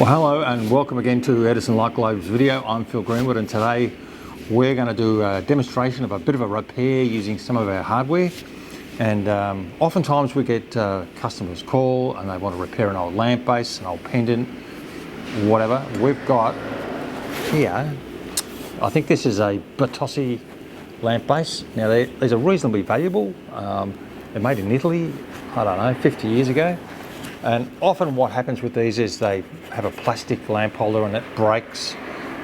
Well, hello and welcome again to Edison Light Globes video. I'm Phil Greenwood, and today we're going to do a demonstration of a bit of a repair using some of our hardware. And oftentimes we get customers call and they want to repair an old lamp base, an old pendant, whatever. We've got here, I think this is a Bitossi lamp base. Now these are reasonably valuable. They're made in Italy, I don't know, 50 years ago. And often what happens with these is they have a plastic lamp holder and it breaks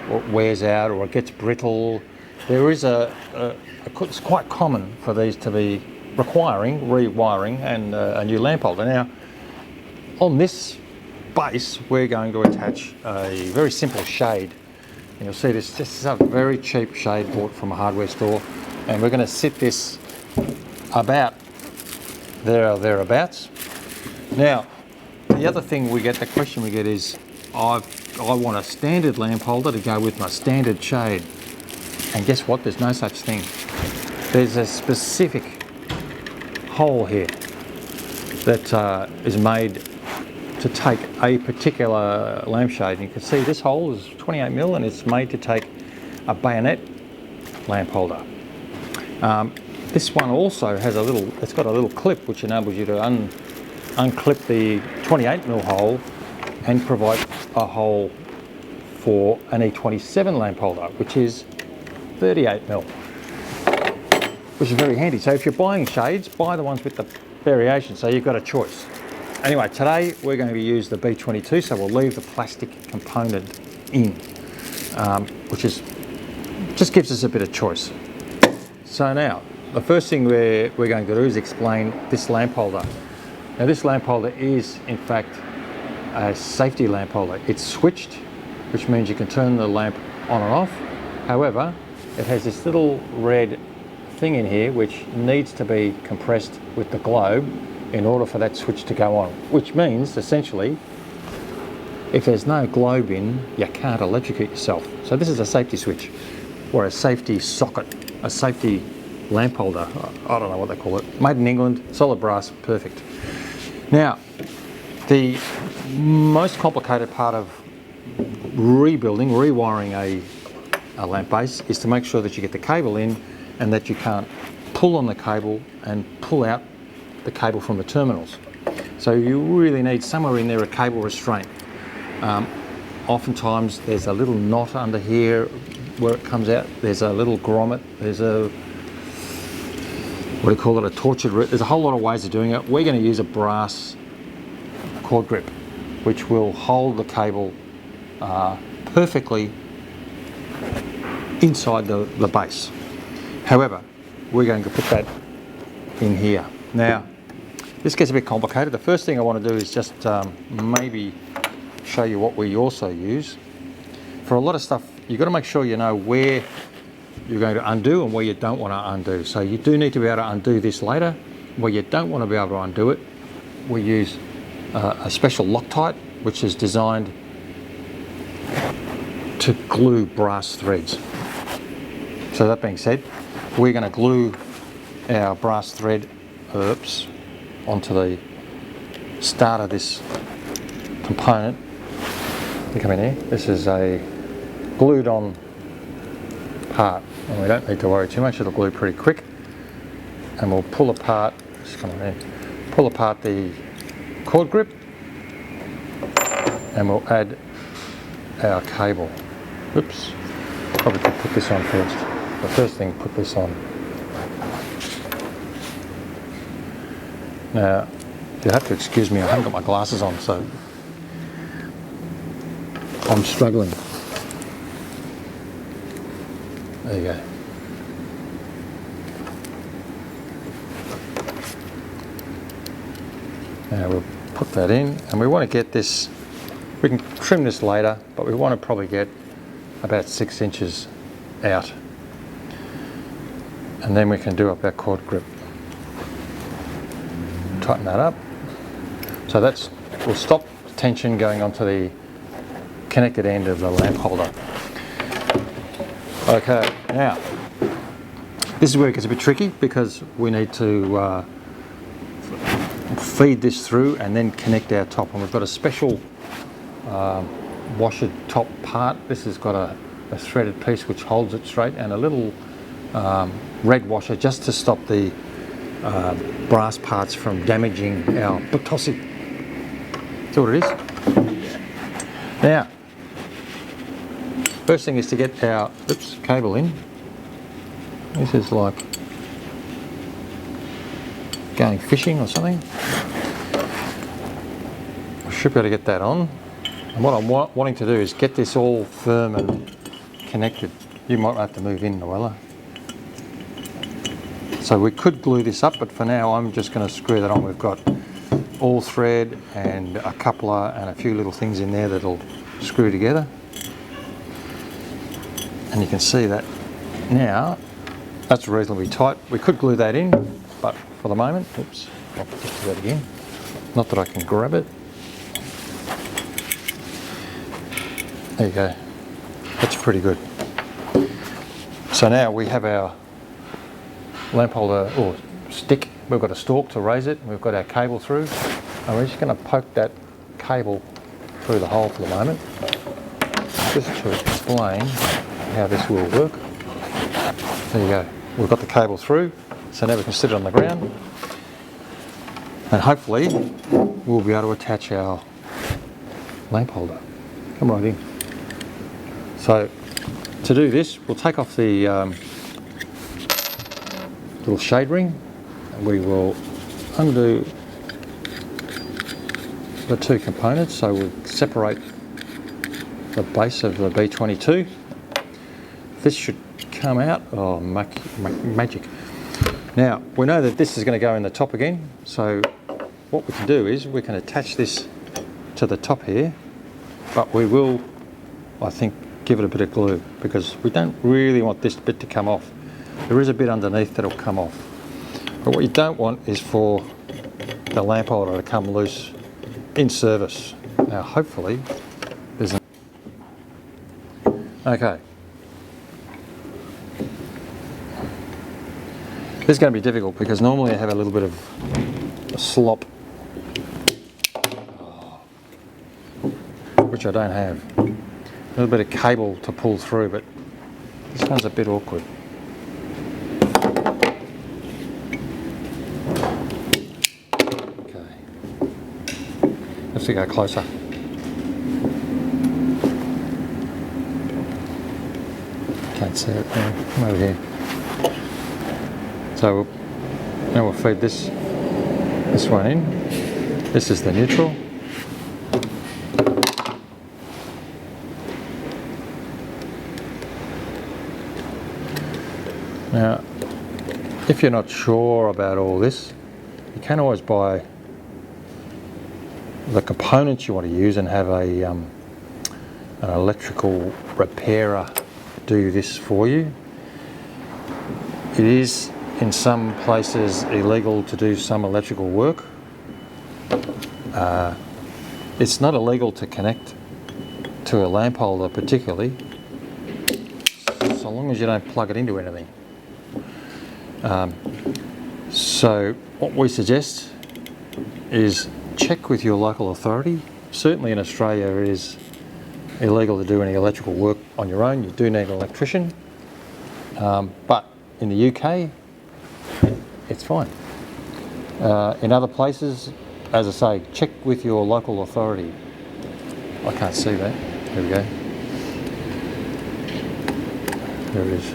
or it wears out or it gets brittle. There is it's quite common for these to be requiring rewiring and a new lamp holder. Now on this base we're going to attach a very simple shade. And you'll see this is a very cheap shade bought from a hardware store, and we're going to sit this about there or thereabouts. Now the other thing the question we get is, I want a standard lamp holder to go with my standard shade. And guess what? There's no such thing. There's a specific hole here that is made to take a particular lampshade. And you can see this hole is 28mm and it's made to take a Bayonet lamp holder. This one also has it's got a little clip which enables you to unclip the 28mm hole and provide a hole for an E27 lamp holder, which is 38mm, which is very handy. So if you're buying shades, buy the ones with the variation, so you've got a choice. Anyway, today we're going to use the B22, so we'll leave the plastic component in, which just gives us a bit of choice. So now, the first thing we're going to do is explain this lamp holder. Now this lamp holder is in fact a safety lamp holder. It's switched, which means you can turn the lamp on and off. However, it has this little red thing in here which needs to be compressed with the globe in order for that switch to go on, which means essentially if there's no globe in, you can't electrocute yourself. So this is a safety switch or a safety socket, a safety lamp holder. I don't know what they call it. Made in England, solid brass, perfect. Now, the most complicated part of rewiring a lamp base is to make sure that you get the cable in and that you can't pull on the cable and pull out the cable from the terminals. So you really need somewhere in there a cable restraint. Oftentimes there's a little knot under here where it comes out. There's a little grommet. There's a a tortured root. There's a whole lot of ways of doing it. We're going to use a brass cord grip which will hold the cable perfectly inside the base. However, we're going to put that in here. Now this gets a bit complicated. The first thing I want to do is just maybe show you what we also use. For a lot of stuff you've got to make sure you know where you're going to undo and where you don't want to undo. So you do need to be able to undo this later. Where you don't want to be able to undo it, we use a special Loctite which is designed to glue brass threads. So that being said, we're going to glue our brass thread onto the start of this component. You come in here. This is a glued on part, and we don't need to worry too much. It'll glue pretty quick, and we'll pull apart. Just come in, pull apart the cord grip, and we'll add our cable. Oops, probably could put this on first. The first thing, put this on. Now, you have to excuse me, I haven't got my glasses on, so I'm struggling. There you go. Now we'll put that in, and we want to get this, we can trim this later, but we want to probably get about 6 inches out. And then we can do up our cord grip. Tighten that up. So we'll stop the tension going onto the connected end of the lamp holder. Okay, now this is where it gets a bit tricky because we need to feed this through and then connect our top, and we've got a special washer top part. This has got a threaded piece which holds it straight, and a little red washer just to stop the brass parts from damaging our Bitossi. That's what it is. Now, first thing is to get our cable in. This is like going fishing or something. I should be able to get that on. And what I'm wanting to do is get this all firm and connected. You might have to move in, Noella. So we could glue this up, but for now I'm just going to screw that on. We've got all thread and a coupler and a few little things in there that'll screw together. And you can see that now that's reasonably tight. We could glue that in, but for the moment, oops, I'll just do that again. Not that I can grab it. There you go. That's pretty good. So now we have our lamp holder or stick. We've got a stalk to raise it. We've got our cable through. And we're just going to poke that cable through the hole for the moment, just to explain how this will work. There you go. We've got the cable through, so now we can sit it on the ground, and hopefully we'll be able to attach our lamp holder. Come right in. So to do this, we'll take off the little shade ring, and we will undo the two components. So we'll separate the base of the B22. This should come out. Oh, magic. Now, we know that this is going to go in the top again, so what we can do is we can attach this to the top here, but we will, I think, give it a bit of glue, because we don't really want this bit to come off. There is a bit underneath that'll come off, but what you don't want is for the lamp holder to come loose in service. Now, hopefully, there's an... Okay. This is going to be difficult because normally I have a little bit of a slop, which I don't have. A little bit of cable to pull through, but this one's a bit awkward. Okay, let's go closer. Can't see it there. Come over here. So now we'll feed this one in. This is the neutral. Now, if you're not sure about all this, you can always buy the components you want to use and have an electrical repairer do this for you. It is in some places illegal to do some electrical work. It's not illegal to connect to a lamp holder particularly, so long as you don't plug it into anything. So what we suggest is check with your local authority. Certainly in Australia it is illegal to do any electrical work on your own. You do need an electrician, but in the UK it's fine. In other places, as I say, check with your local authority. I can't see that. There we go. There it is.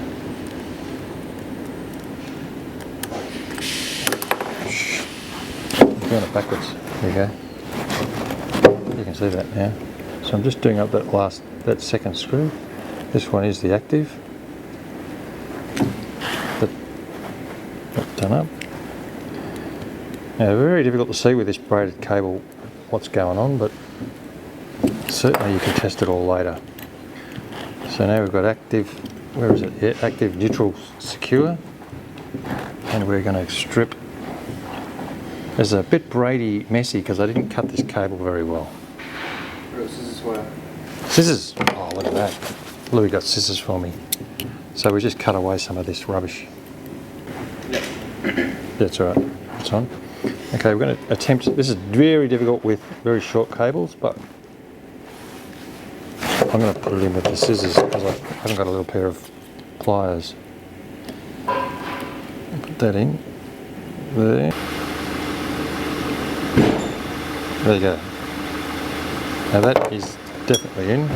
I'm doing it backwards. There you go. You can see that now. So I'm just doing up that second screw. This one is the active. That's done up. Now, very difficult to see with this braided cable what's going on, but certainly you can test it all later. So now we've got active, where is it? Yeah, active, neutral, secure, and we're going to strip. It's a bit braidy, messy because I didn't cut this cable very well. Scissors were. Scissors! Oh, look at that. Louis got scissors for me. So we just cut away some of this rubbish. That's all right. It's on. Okay, we're going to attempt. This is very difficult with very short cables, but I'm going to put it in with the scissors because I haven't got a little pair of pliers. Put that in there. There you go. Now that is definitely in.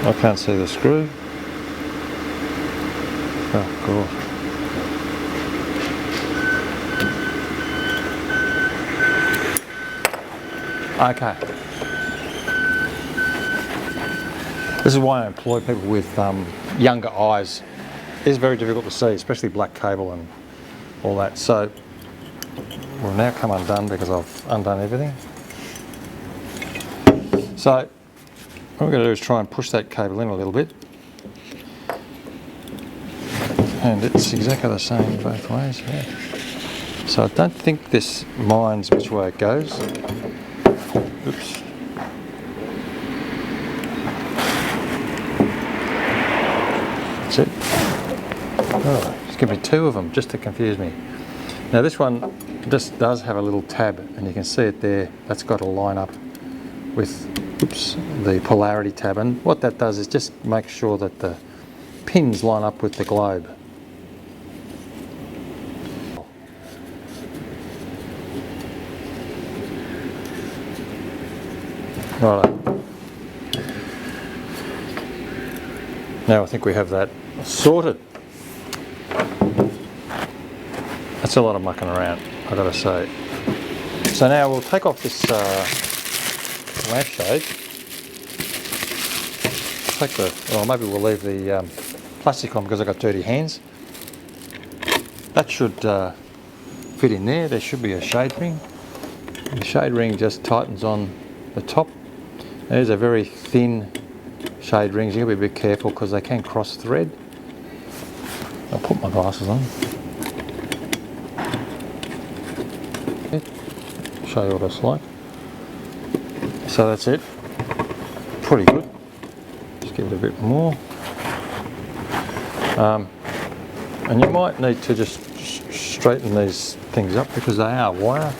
I can't see the screw. Oh god. Okay. This is why I employ people with younger eyes. It's very difficult to see, especially black cable and all that. So we'll now come undone because I've undone everything. So what we're going to do is try and push that cable in a little bit. And it's exactly the same both ways. Yeah. So I don't think this minds which way it goes. Oops. That's it. Oh, just give me two of them just to confuse me. Now this one just does have a little tab, and you can see it there. That's got to line up with the polarity tab, and what that does is just make sure that the pins line up with the globe. Right. Now I think we have that sorted. That's a lot of mucking around, I've got to say. So now we'll take off this lampshade. Well, maybe we'll leave the plastic on because I've got dirty hands. That should fit in there. There should be a shade ring. The shade ring just tightens on the top. There's a very thin shade rings. You've got to be a bit careful because they can cross thread. I'll put my glasses on. Show you what it's like. So that's it. Pretty good. Just give it a bit more. And you might need to just straighten these things up because they are wire.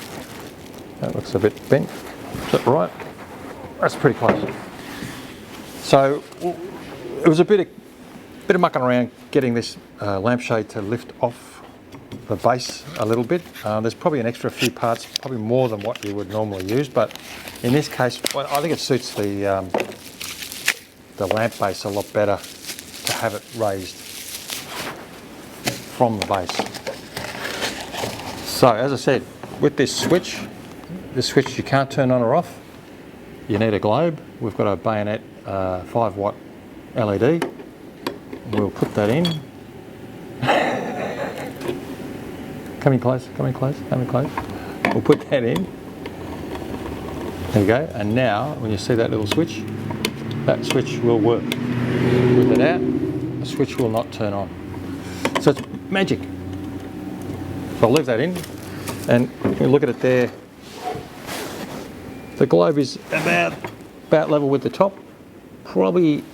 That looks a bit bent. Is that right? That's pretty close. So it was a bit of mucking around getting this lampshade to lift off the base a little bit. There's probably an extra few parts, probably more than what you would normally use, but in this case, well, I think it suits the lamp base a lot better to have it raised from the base. So as I said, with this switch you can't turn on or off. You need a globe. We've got a Bayonet 5 watt LED. We'll put that in. Come in close, come in close, come in close. We'll put that in. There you go. And now, when you see that little switch, that switch will work. With it out, the switch will not turn on. So it's magic. So I'll leave that in. And you look at it there. The globe is about level with the top. Probably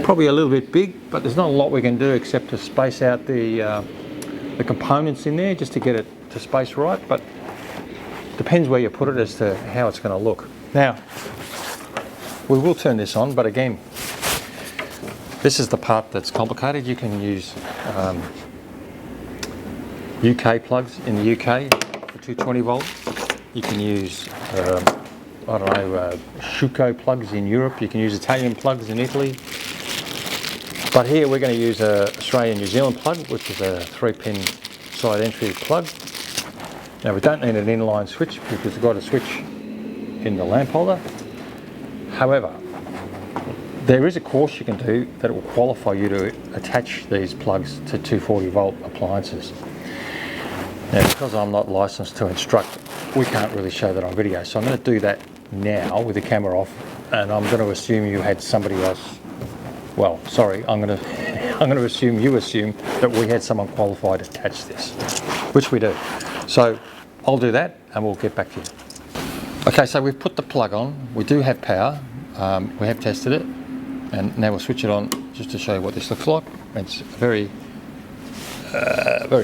a little bit big, but there's not a lot we can do except to space out the components in there just to get it to space right, but depends where you put it as to how it's going to look. Now, we will turn this on, but again, this is the part that's complicated. You can use UK plugs in the UK for 220 volt. You can use, Schuko plugs in Europe. You can use Italian plugs in Italy. But here we're going to use a Australian New Zealand plug, which is a 3-pin side entry plug. Now we don't need an inline switch because we've got a switch in the lamp holder. However, there is a course you can do that will qualify you to attach these plugs to 240 volt appliances. Now because I'm not licensed to instruct, we can't really show that on video, so I'm going to do that now with the camera off, and I'm going to assume you had somebody else. Well, sorry, I'm going to assume you assume that we had someone qualified to attach this, which we do. So I'll do that and we'll get back to you. Okay, so we've put the plug on. We do have power. We have tested it, and now we'll switch it on just to show you what this looks like. It's a very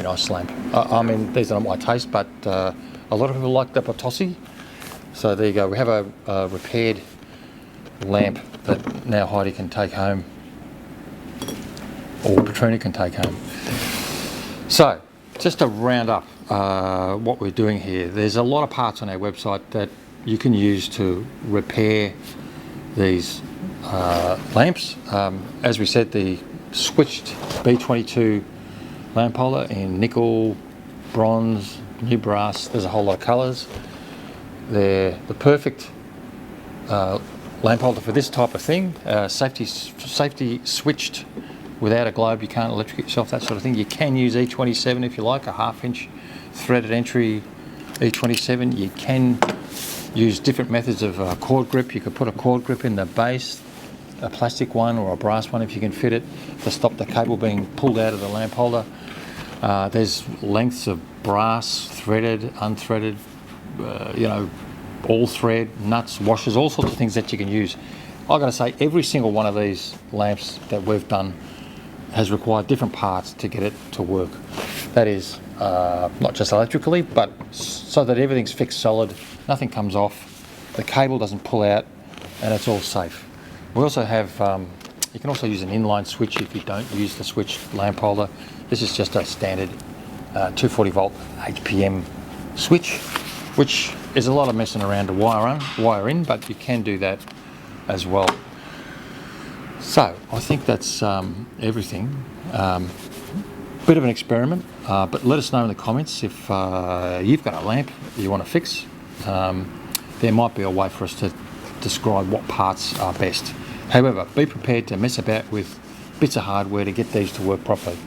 nice lamp. I mean, these are not my taste, but a lot of people like the Bitossi. So there you go, we have a repaired lamp that now Heidi can take home, or Petrina can take home. So, just to round up what we're doing here, there's a lot of parts on our website that you can use to repair these lamps. As we said, the switched B22 lamp holder in nickel, bronze, new brass, there's a whole lot of colours. They're the perfect lamp holder for this type of thing. Safety switched without a globe, you can't electrocute yourself, that sort of thing. You can use E27 if you like, a 1/2 inch threaded entry E27. You can use different methods of cord grip. You could put a cord grip in the base, a plastic one or a brass one if you can fit it, to stop the cable being pulled out of the lamp holder. There's lengths of brass, threaded, unthreaded, all thread, nuts, washers, all sorts of things that you can use. I've got to say, every single one of these lamps that we've done has required different parts to get it to work. That is, not just electrically, but so that everything's fixed solid, nothing comes off, the cable doesn't pull out, and it's all safe. We also have, you can also use an inline switch if you don't use the switched lamp holder. This is just a standard 240 volt HPM switch, which is a lot of messing around to wire in, but you can do that as well. So I think that's everything. Bit of an experiment, but let us know in the comments if you've got a lamp you want to fix. There might be a way for us to describe what parts are best. However, be prepared to mess about with bits of hardware to get these to work properly.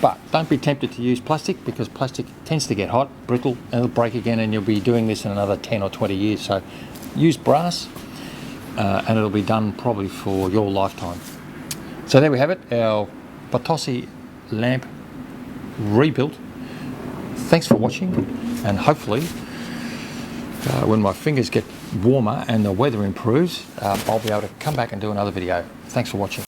But don't be tempted to use plastic, because plastic tends to get hot, brittle, and it'll break again, and you'll be doing this in another 10 or 20 years. So use brass, and it'll be done probably for your lifetime. So there we have it, our Bitossi lamp rebuilt. Thanks for watching, and hopefully when my fingers get warmer and the weather improves, I'll be able to come back and do another video. Thanks for watching.